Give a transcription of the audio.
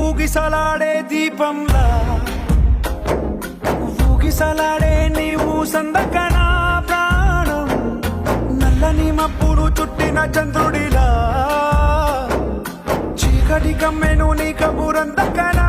ఊగిసలాడే దీపంలా ఊగిసలాడే నీవు సందకనా ప్రాణం నల్లని మబ్బులు చుట్టిన చంద్రుడిలా చీకటి కమ్మెను నీ కబురందకనా